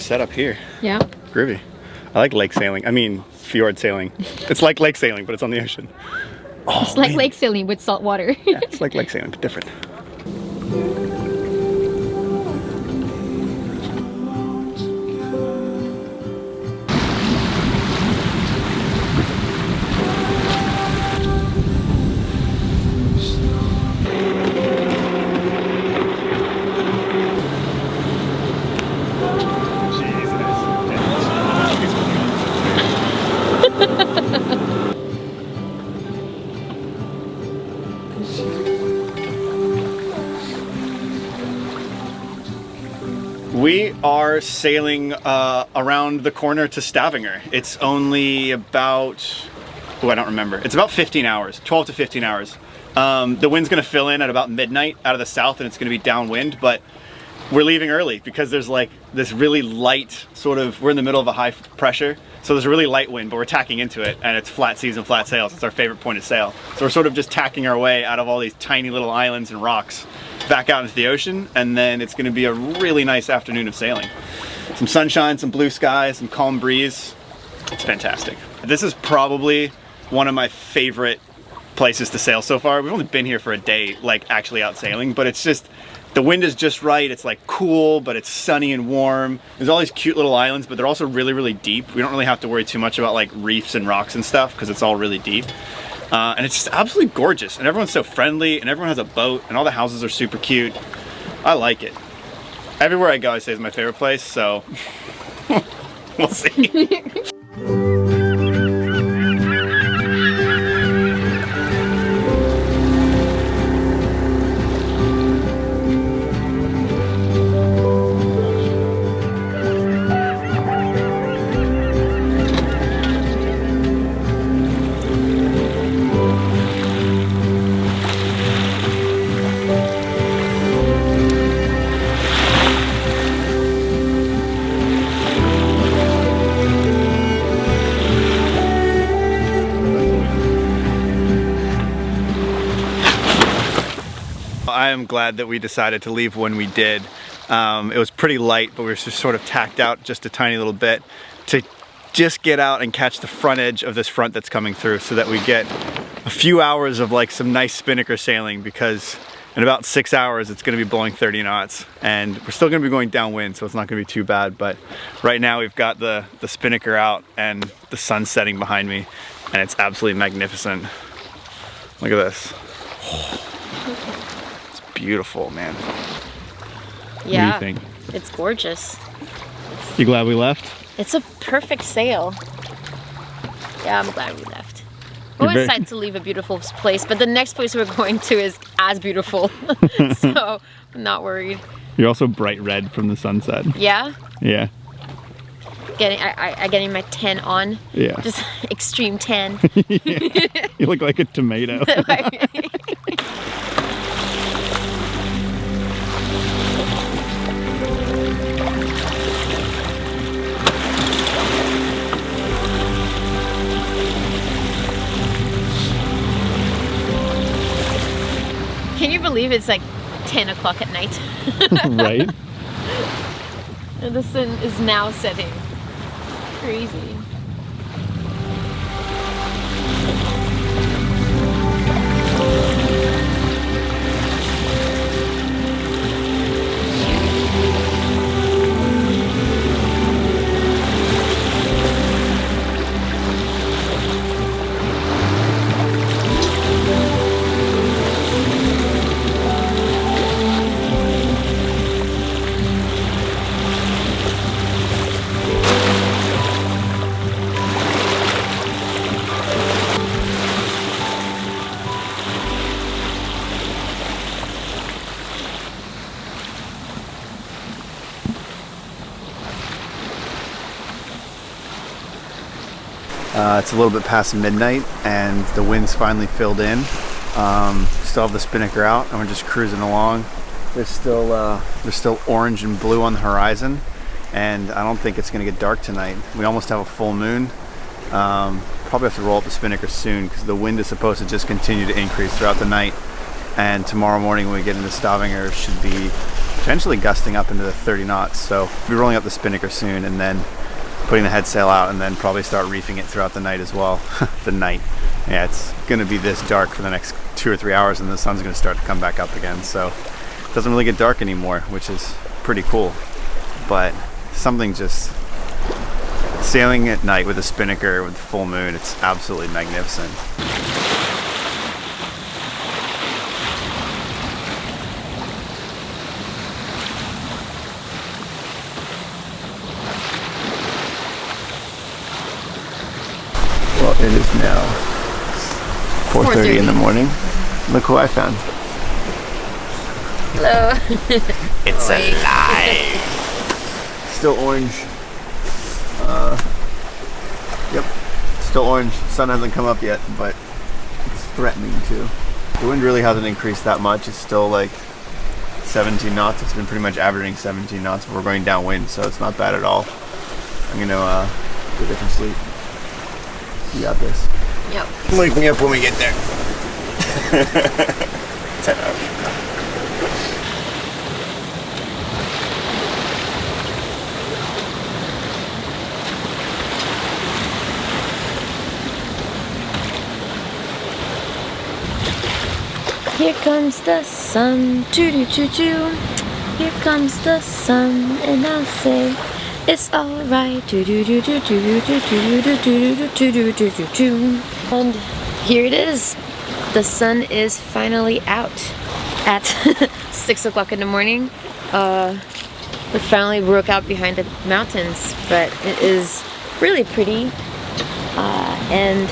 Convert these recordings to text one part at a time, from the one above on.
setup here. Yeah. Groovy. I like lake sailing. I mean, fjord sailing. It's like lake sailing, but it's on the ocean. Oh, it's like lake sailing with salt water. Yeah, it's like lake sailing, but different. We are sailing around the corner to Stavanger. It's only about, I don't remember. It's about 15 hours, 12 to 15 hours. The wind's gonna fill in at about midnight out of the south and it's gonna be downwind, but we're leaving early because there's like this really light sort of, we're in the middle of a high pressure, so there's a really light wind, but we're tacking into it and it's flat seas and flat sails. It's our favorite point of sail. So we're sort of just tacking our way out of all these tiny little islands and rocks back out into the ocean, and then it's gonna be a really nice afternoon of sailing. Some sunshine, some blue skies, some calm breeze. It's fantastic. This is probably one of my favorite places to sail so far. We've only been here for a day, like actually out sailing, but it's just, the wind is just right. It's like cool, but it's sunny and warm. There's all these cute little islands, but they're also really, really deep. We don't really have to worry too much about like reefs and rocks and stuff because it's all really deep. And it's just absolutely gorgeous, and everyone's so friendly, and everyone has a boat, and all the houses are super cute. I like it. Everywhere I go, I say it's my favorite place, so we'll see. I am glad that we decided to leave when we did. It was pretty light, but we were just sort of tacked out just a tiny little bit to just get out and catch the front edge of this front that's coming through so that we get a few hours of like some nice spinnaker sailing, because in about 6 hours it's going to be blowing 30 knots and we're still going to be going downwind, so it's not going to be too bad. But right now we've got the spinnaker out and the sun setting behind me, and it's absolutely magnificent. Look at this. Beautiful, man. Yeah, what do you think? It's gorgeous. You glad we left? It's a perfect sail. Yeah, I'm glad we left. We're excited to leave a beautiful place, but the next place we're going to is as beautiful. So I'm not worried. You're also bright red from the sunset. Yeah? Yeah. Getting my tan on. Yeah. Just extreme tan. Yeah. You look like a tomato. Can you believe it's like 10 o'clock at night? Right? And the sun is now setting. Crazy. It's a little bit past midnight and the wind's finally filled in. Still have the spinnaker out and we're just cruising along. There's still orange and blue on the horizon, and I don't think it's gonna get dark tonight. We almost have a full moon. Probably have to roll up the spinnaker soon because the wind is supposed to just continue to increase throughout the night. And tomorrow morning when we get into Stavanger, should be potentially gusting up into the 30 knots. So we'll be rolling up the spinnaker soon and then putting the head sail out and then probably start reefing it throughout the night as well. The night. Yeah, it's gonna be this dark for the next 2 or 3 hours and the sun's gonna start to come back up again. So it doesn't really get dark anymore, which is pretty cool. But something just sailing at night with a spinnaker with full moon, it's absolutely magnificent. Well, it is now 4:30 in the morning. Look who I found. Hello. It's alive. Still orange. Yep, still orange. Sun hasn't come up yet, but it's threatening to. The wind really hasn't increased that much. It's still like 17 knots. It's been pretty much averaging 17 knots, but we're going downwind, so it's not bad at all. I'm gonna go get some sleep. You got this. Yep. Wake me up when we get there. 10 hours. Here comes the sun, choo-doo-choo-choo. Here comes the sun, and I'll say it's alright. And here it is. The sun is finally out at 6 o'clock in the morning. We finally broke out behind the mountains, but it is really pretty, and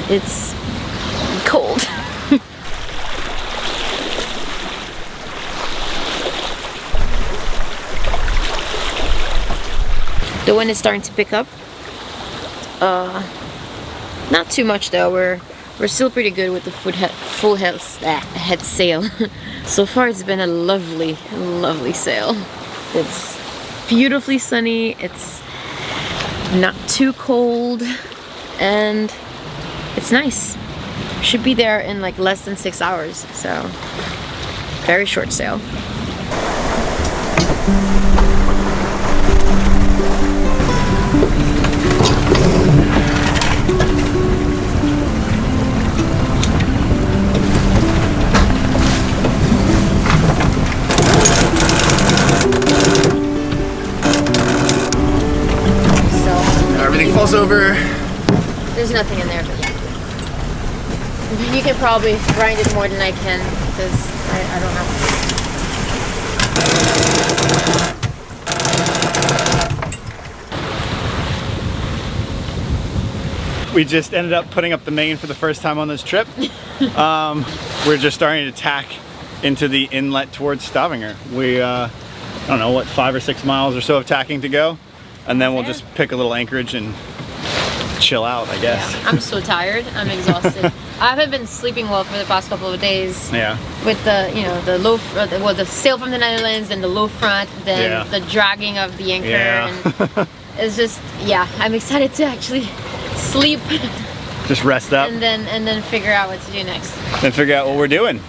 it's cold. The wind is starting to pick up. Not too much though. We're still pretty good with the full head sail. So far, it's been a lovely, lovely sail. It's beautifully sunny. It's not too cold, and it's nice. Should be there in like less than 6 hours. So very short sail. Falls over. There's nothing in there, but yeah. You can probably grind it more than I can because I don't have. We just ended up putting up the main for the first time on this trip. We're just starting to tack into the inlet towards Stavanger. We, I don't know, what, 5 or 6 miles or so of tacking to go. And then we'll just pick a little anchorage and chill out, I guess. Yeah, I'm so tired. I'm exhausted. I haven't been sleeping well for the past couple of days. Yeah. With the, you know, the low, well, the sail from the Netherlands, then the low front, then the dragging of the anchor. Yeah. And it's just, yeah, I'm excited to actually sleep. Just rest up. And then figure out what to do next. Then figure out what we're doing.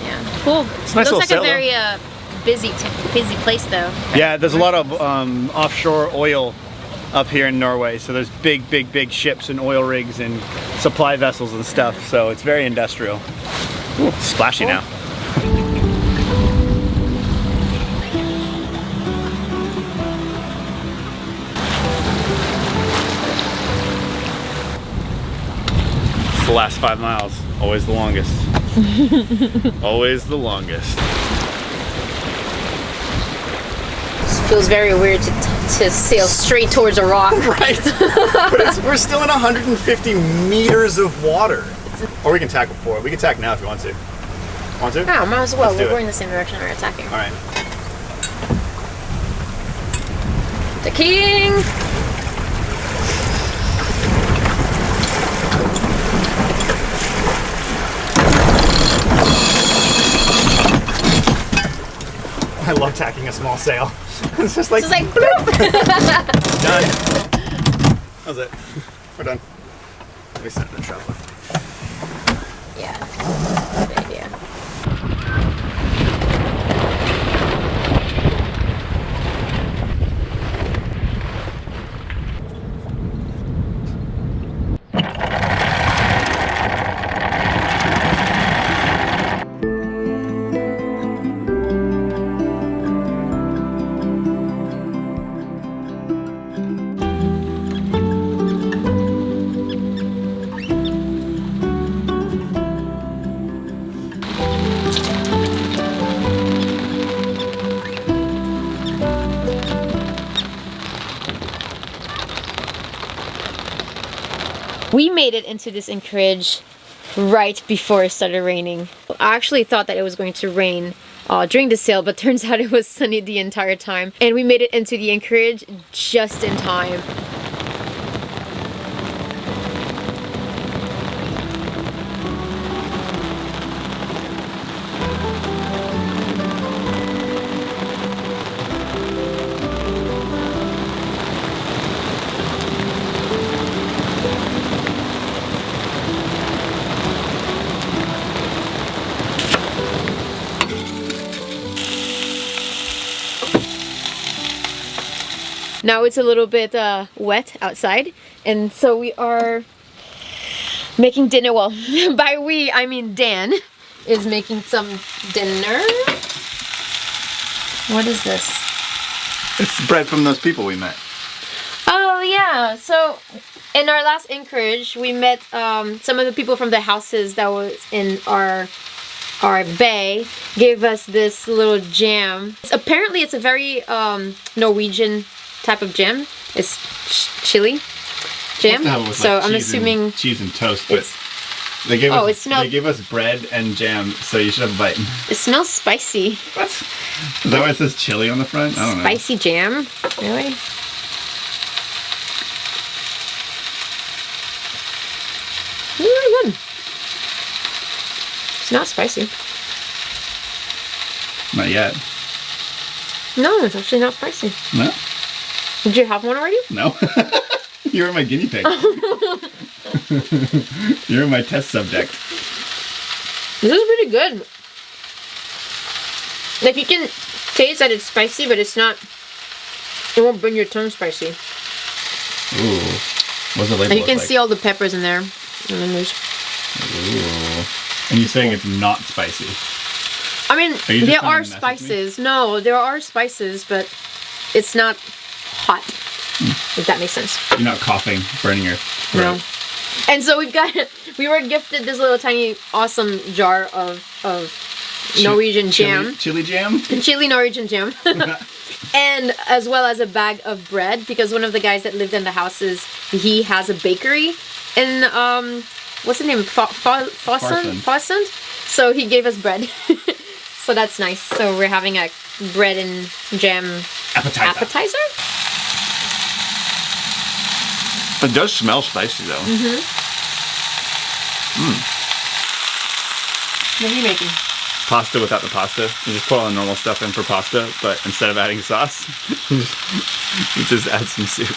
Yeah. Cool. It's a nice looks like little a very busy place though. Yeah, there's a lot of offshore oil up here in Norway, so there's big ships and oil rigs and supply vessels and stuff, so it's very industrial. Ooh, splashy now. It's the last 5 miles, always the longest. Always the longest. Feels very weird to sail straight towards a rock. Right. But we're still in 150 meters of water. Or we can tack before. We can tack now if you want to. Want to? Yeah, might as well. Let's do We're it. going the same direction we're attacking. All right. The king! I love tacking a small sail. It's just like, bloop. Done. That's it. We're done. Let me set the trap. Yeah, good idea. made it into this anchorage right before it started raining. I actually thought that it was going to rain during the sail, but turns out it was sunny the entire time. And we made it into the anchorage just in time. Now it's a little bit wet outside, and so we are making dinner. Well, by we, I mean Dan is making some dinner. What is this? It's bread from those people we met. Oh yeah, so in our last anchorage, we met some of the people from the houses that was in our bay, gave us this little jam. Apparently it's a very Norwegian type of jam. It's chili jam. With, so like, I'm assuming cheese and toast, but they gave us they gave us bread and jam, so you should have a bite. It smells spicy. What? Is that why it says chili on the front? I don't know. Spicy jam? Really? Really good. It's not spicy. Not yet. No, it's actually not spicy. No? Did you have one already? No. You were my guinea pig. You're my test subject. This is pretty good. Like, you can taste that it's spicy, but it's not, it won't burn your tongue spicy. Ooh. What's the label And you can like? see all the peppers in there. And then there's... Ooh. And you're saying it's not spicy? I mean, there are message me? spices. No, there are spices, but it's not hot. If that makes sense. You're not coughing, burning your throat. No. And so we were gifted this little tiny awesome jar of Norwegian jam. Chili jam? Chili Norwegian jam. And as well as a bag of bread, because one of the guys that lived in the houses, he has a bakery in, what's the name? Fossund? So he gave us bread. So that's nice. So we're having a bread and jam appetizer? It does smell spicy though. What are you making? Pasta without the pasta. You just put all the normal stuff in for pasta, but instead of adding sauce, you just add some soup.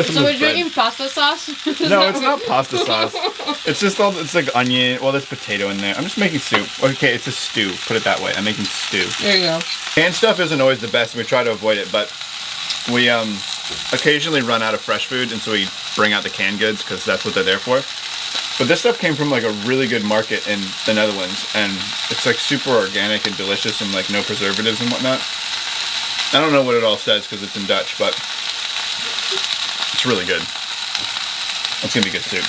So we're drinking pasta sauce? No, it's not pasta sauce. It's just it's like onion. Well, there's potato in there. I'm just making soup. Okay, it's a stew. Put it that way. I'm making stew. There you go. Canned stuff isn't always the best, and we try to avoid it, but we occasionally run out of fresh food, and so we bring out the canned goods because that's what they're there for. But this stuff came from like a really good market in the Netherlands, and it's like super organic and delicious and like no preservatives and whatnot. I don't know what it all says because it's in Dutch, but it's really good. It's gonna be good soup.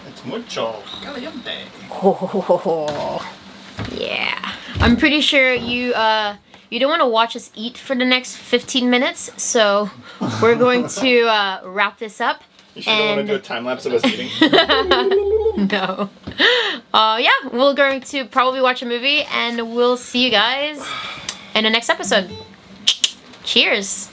It's mucho caliente. Yeah. I'm pretty sure you don't want to watch us eat for the next 15 minutes, so we're going to wrap this up. You sure don't want to do a time lapse of us eating? No. Yeah, we're going to probably watch a movie, and we'll see you guys in the next episode. Cheers.